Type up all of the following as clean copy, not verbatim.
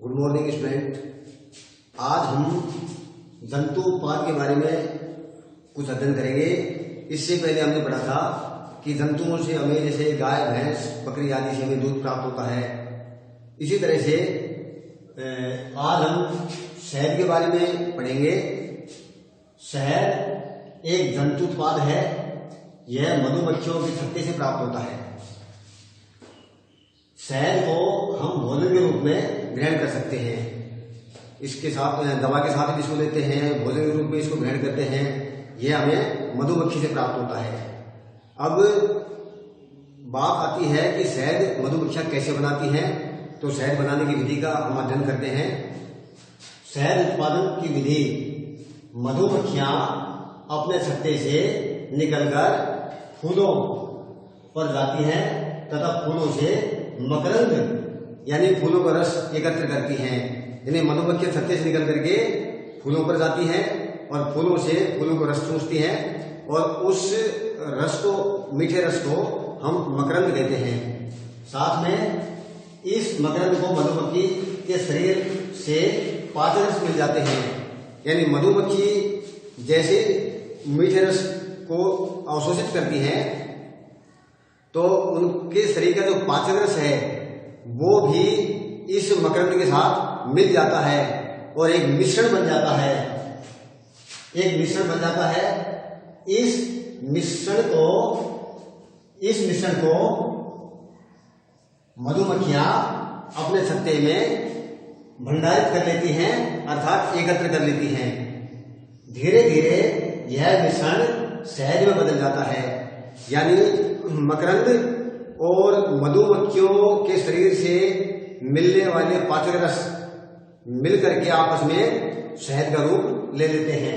Good morning student. आज हम जंतु उत्पाद के बारे में कुछ अध्ययन करेंगे। इससे पहले हमने पढ़ा था कि जंतुओं से हमें जैसे गाय, भैंस, बकरी आदि से हमें दूध प्राप्त होता है। इसी तरह से आज हम शहद के बारे में पढ़ेंगे। शहद एक जंतु उत्पाद है। यह मधुमक्खियों के छत्ते से प्राप्त होता है। शहद को हम भोजन के रूप में ग्रहण कर सकते हैं। इसके साथ दवा के साथ भी इसको लेते हैं, भोजन के रूप में इसको ग्रहण करते हैं। यह हमें मधुमक्खी से प्राप्त होता है। अब बात आती है कि शहद मधुमक्खियां कैसे बनाती हैं। तो शहद बनाने की विधि का हम अध्ययन करते हैं। शहद उत्पादन की विधि, मधुमक्खियां अपने छत्ते से निकलकर फूलों पर जाती हैं तथा फूलों से मकरंद यानी फूलों का रस एकत्र करती हैं। यानी मधुमक्खियां छत्ते से निकल करके फूलों पर जाती हैं और फूलों से फूलों को रस चूसती हैं और उस रस को, मीठे रस को हम मकरंद कहते हैं। साथ में इस मकरंद को मधुमक्खी के शरीर से पाचन रस मिल जाते हैं। यानी मधुमक्खी जैसे मीठे रस को अवशोषित करती हैं तो उनके शरीर का जो पाचन रस है वो भी इस मकरंद के साथ मिल जाता है और एक मिश्रण बन जाता है। इस मिश्रण को मधुमक्खियां अपने छत्ते में भंडारित कर लेती हैं, अर्थात एकत्र कर लेती हैं। धीरे धीरे यह मिश्रण शहद में बदल जाता है। यानी मकरंद और मधुमक्खियों के शरीर से मिलने वाले पाचक रस मिलकर के आपस में शहद का रूप ले लेते हैं।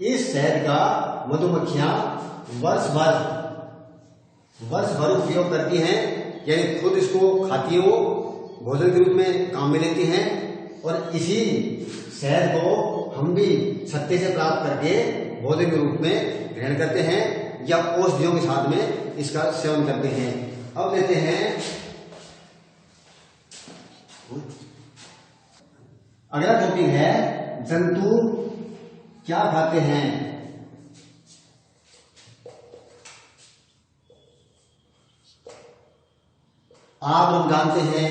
इस शहद का मधुमक्खियां वर्ष भर उपयोग करती हैं। यानी खुद इसको खाती हो, भोजन के रूप में काम में लेती हैं और इसी शहद को हम भी छत्ते से प्राप्त करके भोजन के रूप में ग्रहण करते हैं या औषधियों के साथ में इसका सेवन करते हैं। अब लेते हैं अगला टॉपिक है जंतु क्या खाते हैं। आप लोग जानते हैं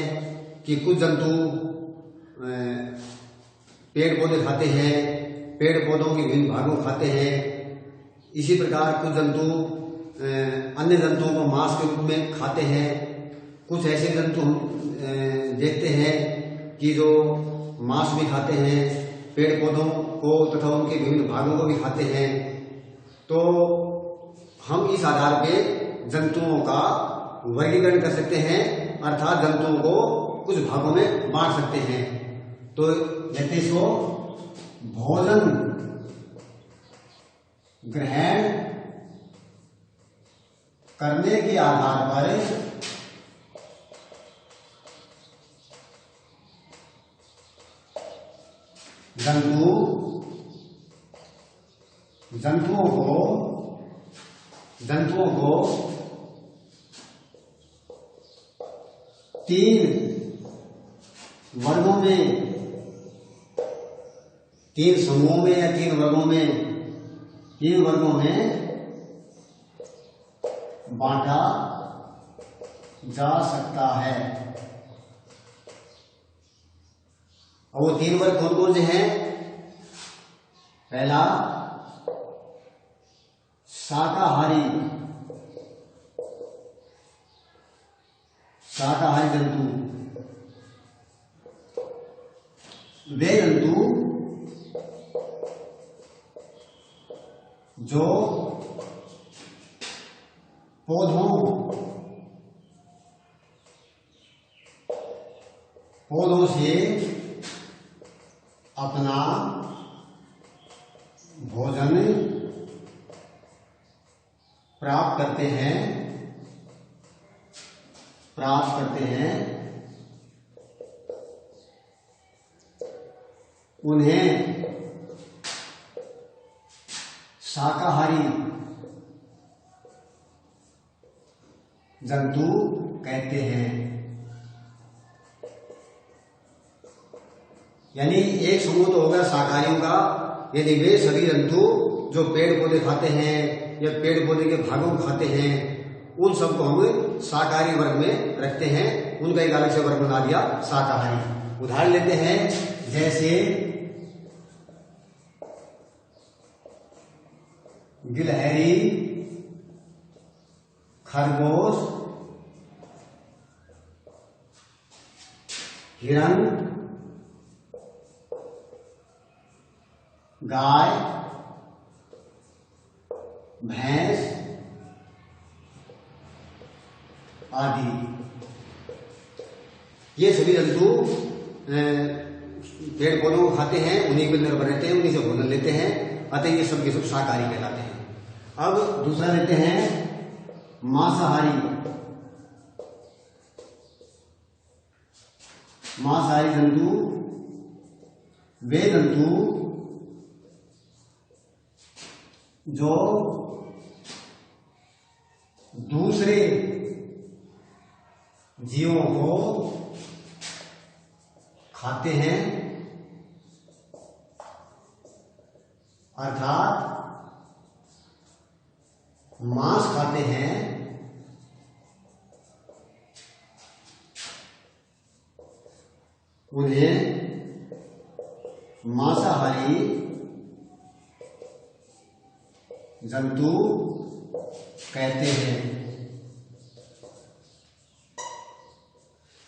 कि कुछ जंतु पेड़ पौधे खाते हैं, पेड़ पौधों के विभिन्न भागों खाते हैं। इसी प्रकार कुछ जंतु अन्य जंतुओं को मांस के रूप में खाते हैं। कुछ ऐसे जंतु हम देखते हैं कि जो मांस भी खाते हैं, पेड़ पौधों को तथा उनके विभिन्न भागों को भी खाते हैं। तो हम इस आधार पे जंतुओं का वर्गीकरण कर सकते हैं, अर्थात जंतुओं को कुछ भागों में बांट सकते हैं। तो जैसे इसको भोजन ग्रहण करने के आधार पर जंतुओं को तीन समूहों में या तीन वर्गों में बांटा जा सकता है। और वो तीन वर्ग कौन कौन से हैं? पहला शाकाहारी जंतु। वे जंतु जो पौधों से अपना भोजन प्राप्त करते हैं, उन्हें शाकाहारी जंतु कहते हैं। यानी एक समूह तो होगा शाकाहारियों का, यदि वे सभी जंतु जो पेड़ पौधे खाते हैं या पेड़ पौधे के भागों को खाते हैं, उन सबको हम शाकाहारी वर्ग में रखते हैं। उनका एक अलग से वर्ग बना दिया शाकाहारी। उदाहरण लेते हैं, जैसे गिलहरी, खरगोश, हिरण, गाय, भैंस आदि। ये सभी जंतु पेड़ पौधों को खाते हैं, उन्हीं पर निर्भर रहते हैं, उन्हीं से भोजन लेते हैं, अतः ये सब के सब शाकाहारी कहलाते हैं। अब दूसरा लेते हैं मांसाहारी। मांसाहारी जंतु वे जंतु जो दूसरे जीवों को खाते हैं, अर्थात मांस खाते हैं, उन्हें मांसाहारी जंतु कहते हैं।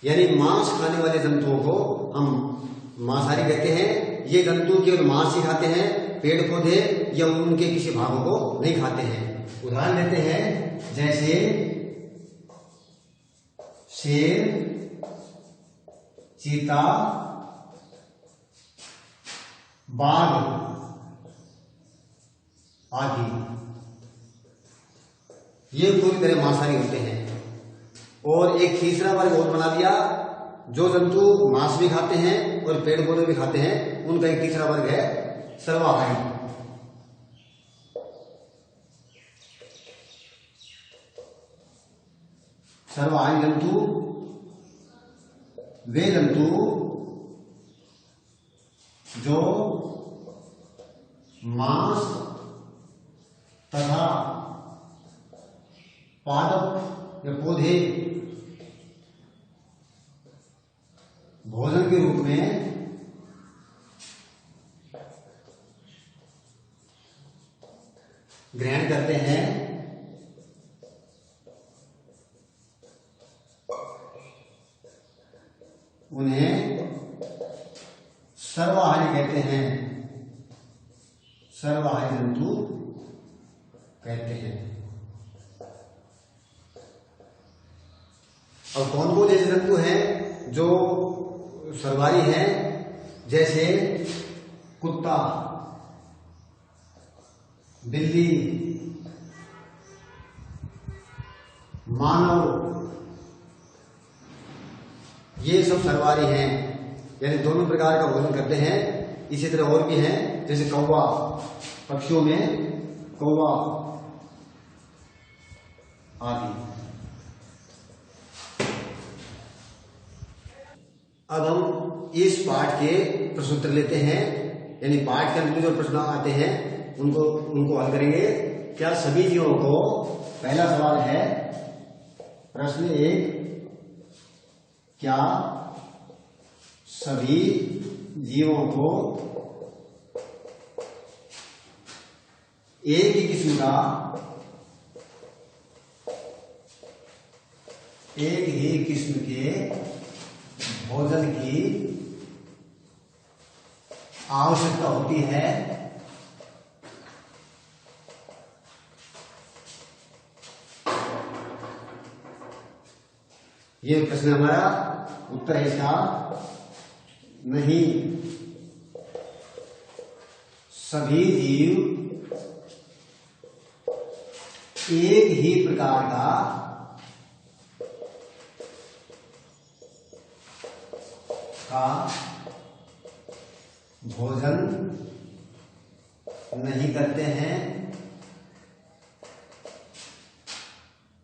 यानी मांस खाने वाले जंतुओं को हम मांसाहारी कहते हैं। ये जंतु केवल मांस ही खाते हैं, पेड़ पौधे या उनके किसी भागों को नहीं खाते हैं। उदाहरण लेते हैं, जैसे शेर, चीता, बाघ आदि। ये पूरी तरह मांसाहारी होते हैं। और एक तीसरा वर्ग और बना दिया, जो जंतु मांस भी खाते हैं और पेड़ पौधे भी खाते हैं, उनका एक तीसरा वर्ग है सर्वाहारी। सर्वाहारी जंतु वे जंतु जो मांस तथा पादप या पौधे भोजन के रूप में ग्रहण करते हैं, उन्हें सर्वाहारी कहते हैं। सर्वाहारी जंतु कहते हैं। और कौन कौन ऐसे जंतु हैं जो सर्वाहारी हैं? जैसे कुत्ता, बिल्ली, मानव, ये सब सर्वाहारी हैं, यानी दोनों प्रकार का भोजन करते हैं। इसी तरह और भी हैं, जैसे कौवा, पक्षियों में कौवा आदि। अब हम इस पाठ के प्रश्न उत्तर लेते हैं, यानी पाठ के अंत में जो प्रश्न आते हैं उनको हल करेंगे। क्या सभी जीवों को, पहला सवाल है प्रश्न 1, क्या सभी जीवों को एक ही किस्म के भोजन की आवश्यकता होती है? ये प्रश्न हमारा उत्तर है इसका नहीं। सभी जीव एक ही प्रकार का भोजन नहीं करते हैं।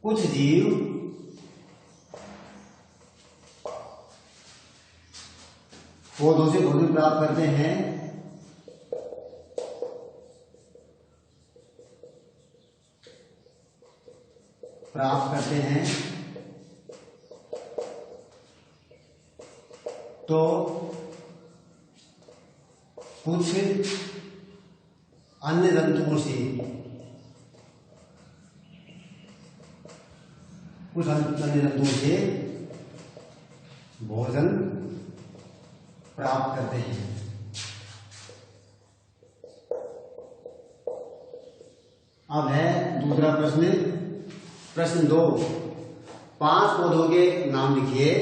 कुछ जीव पौधों से भोजन प्राप्त करते हैं, तो कुछ अन्य जंतुओं से भोजन प्राप्त करते हैं। अब है दूसरा प्रश्न, प्रश्न 2, 5 पौधों के नाम लिखिए।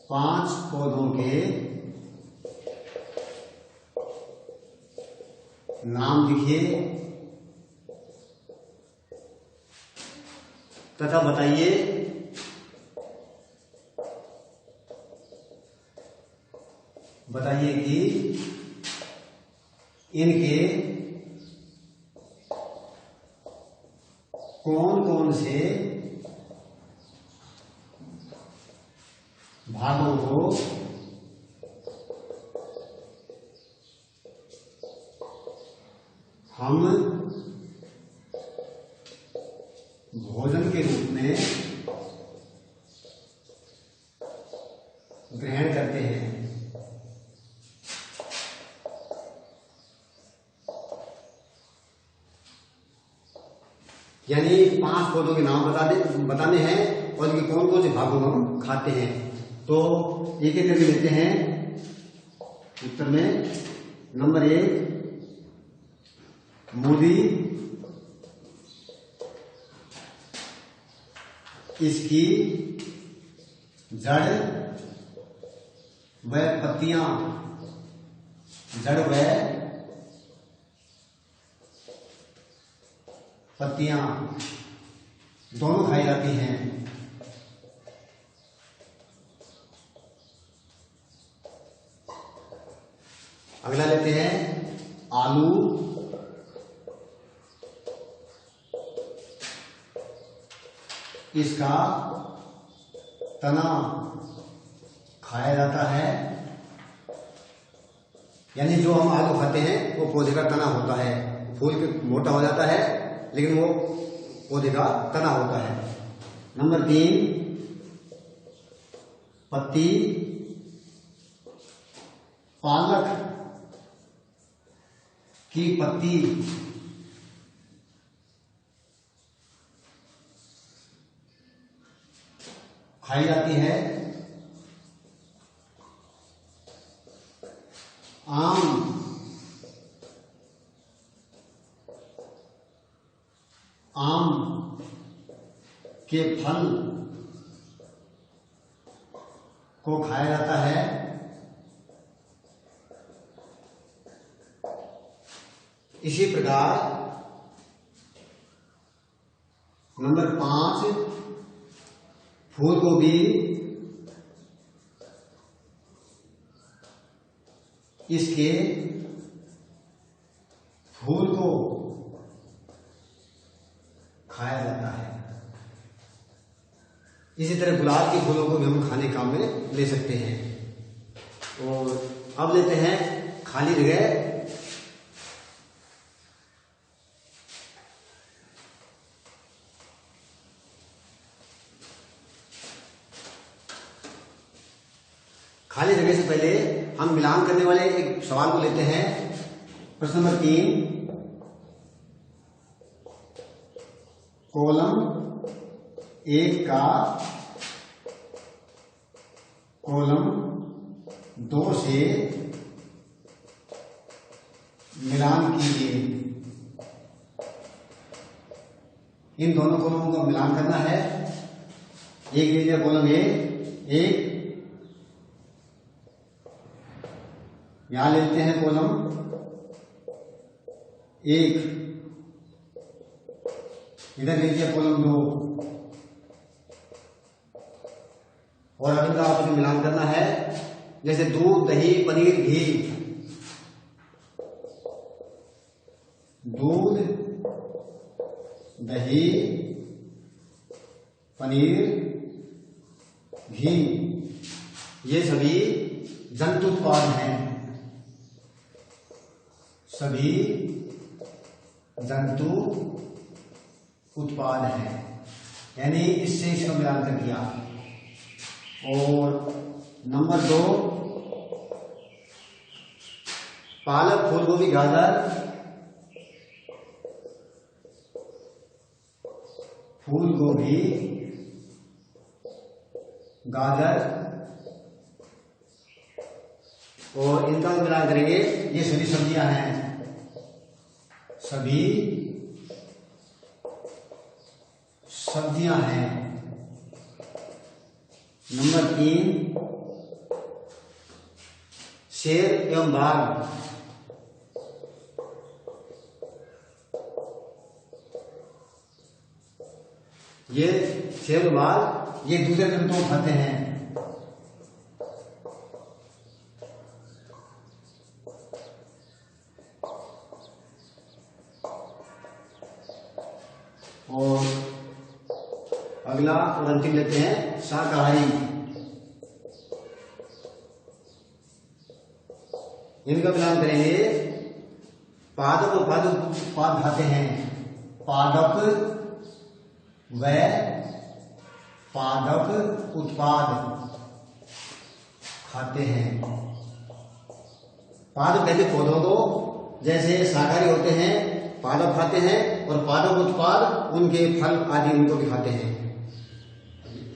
5 पौधों के नाम लिखिए तथा बताइए कि इनके कौन कौन से भागों को हम भोजन के रूप में ग्रहण करते हैं। यानी 5 पौधों के नाम बताने हैं और इनके कौन कौन से भागों को हम खाते हैं। तो एक एक करके लेते हैं उत्तर में। नंबर 1, मूली, इसकी जड़ व पत्तियां, जड़ व पत्तियां दोनों खाई जाती हैं। अगला लेते हैं आलू, इसका तना खाया जाता है। यानी जो हम आलू खाते हैं वो पौधे का तना होता है। फूल के मोटा हो जाता है लेकिन वो पौधे का तना होता है। नंबर 3, पत्ती, पालक की पत्ती खाई जाती है। आम के फल को खाया जाता है। इसी प्रकार नंबर 5, फूल गोभी, इसके फूल को खाया जाता है। इसी तरह गुलाब के फूलों को भी हम खाने काम में ले सकते हैं। और अब लेते हैं खाली जगह। खाली जगह से पहले हम मिलान करने वाले एक सवाल को लेते हैं। प्रश्न नंबर 3, कॉलम 1 का कॉलम 2 से मिलान कीजिए। इन दोनों कॉलमों का मिलान करना है। एक लीजिए कॉलम ए, एक यहां लेते हैं कॉलम 1, इधर लीजिए कॉलम 2 और अब इनका आपको मिलान करना है। जैसे दूध, दही, पनीर, घी, दूध, दही, पनीर, घी ये सभी जंतु उत्पाद हैं, सभी जंतु उत्पाद हैं, यानी इससे इसका मिलान कर दिया। और नंबर 2, पालक, फूल गोभी, गाजर, फूल गोभी, गाजर और इनका मिलान करेंगे, ये सभी सब्जियां हैं, सभी सब्जियां हैं। नंबर 3, शेर एवं बाघ, ये शेर बाघ ये दूसरे जंतुओं को खाते हैं। और अगला और अंतिम लेते हैं शाकाहारी। इनका मिलान करेंगे, पादप उत्पाद खाते हैं, पादप व पादप उत्पाद खाते हैं। पादप कहते पौधों को, जैसे शाकाहारी होते हैं पादप खाते हैं, और पादप उत्पाद उनके फल आदि उनको भी खाते हैं,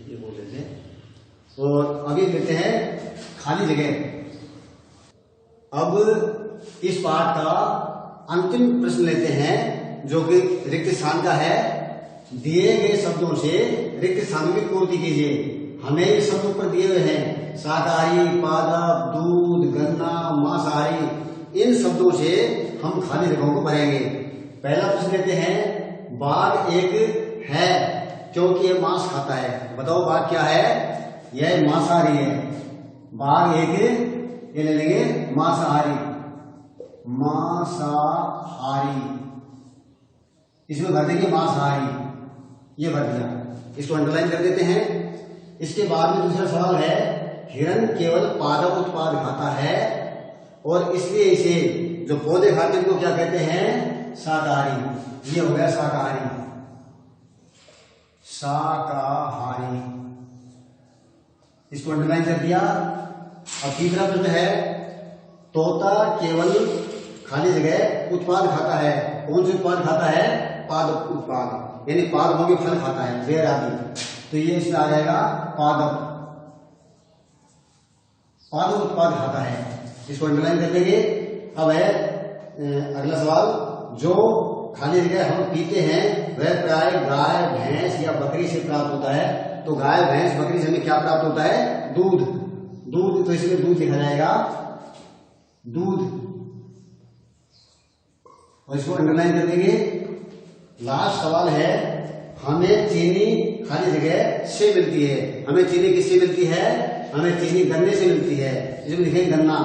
ये बोल देते हैं। और अभी लेते हैं खाली जगह। अब इस पाठ का अंतिम प्रश्न लेते हैं, जो कि रिक्त स्थान का है। दिए गए शब्दों से रिक्त स्थान की पूर्ति कीजिए। हमें ये शब्द ऊपर दिए हुए हैं, शाकाहारी, पादप, दूध, गन्ना, मांसाहारी। इन शब्दों से हम खाली जगहों को भरेंगे। पहला प्रश्न लेते हैं, बाघ एक है क्योंकि ये मांस खाता है। बताओ बाघ क्या है? यह मांसाहारी है। बाघ एक, ये ले लेंगे मांसाहारी, मांसाहारी, इसमें भर देंगे मांसाहारी, ये भर दिया, इसको अंडरलाइन कर देते हैं। इसके बाद में दूसरा सवाल है, हिरण केवल पादप उत्पाद खाता है और इसलिए इसे जो पौधे खाते हैं उनको क्या कहते हैं? शाकाहारी। ये हो गया शाकाहारी, शाकाहारी, इसको अंडरलाइन कर दिया। अब तीसरा प्रश्न है, तोता केवल खाली जगह उत्पाद खाता है। कौन से उत्पाद खाता है? पादप उत्पाद, यानी पादपों के फल खाता है, बेर आदि। तो ये इसमें आ जाएगा पादप, पादप उत्पाद खाता है, इसको अंडरलाइन कर देंगे। अब है अगला सवाल, जो खाली जगह हम पीते हैं वह प्राय गाय, भैंस या बकरी से प्राप्त होता है। तो गाय, भैंस, बकरी से हमें क्या प्राप्त होता है? दूध। दूध, तो इसमें दूध लिखा जाएगा, दूध, और इसको अंडरलाइन कर देंगे। लास्ट सवाल है, हमें चीनी खाली जगह से मिलती है। हमें चीनी किससे मिलती है? हमें चीनी गन्ने से मिलती है, इसमें लिखेंगे गन्ना।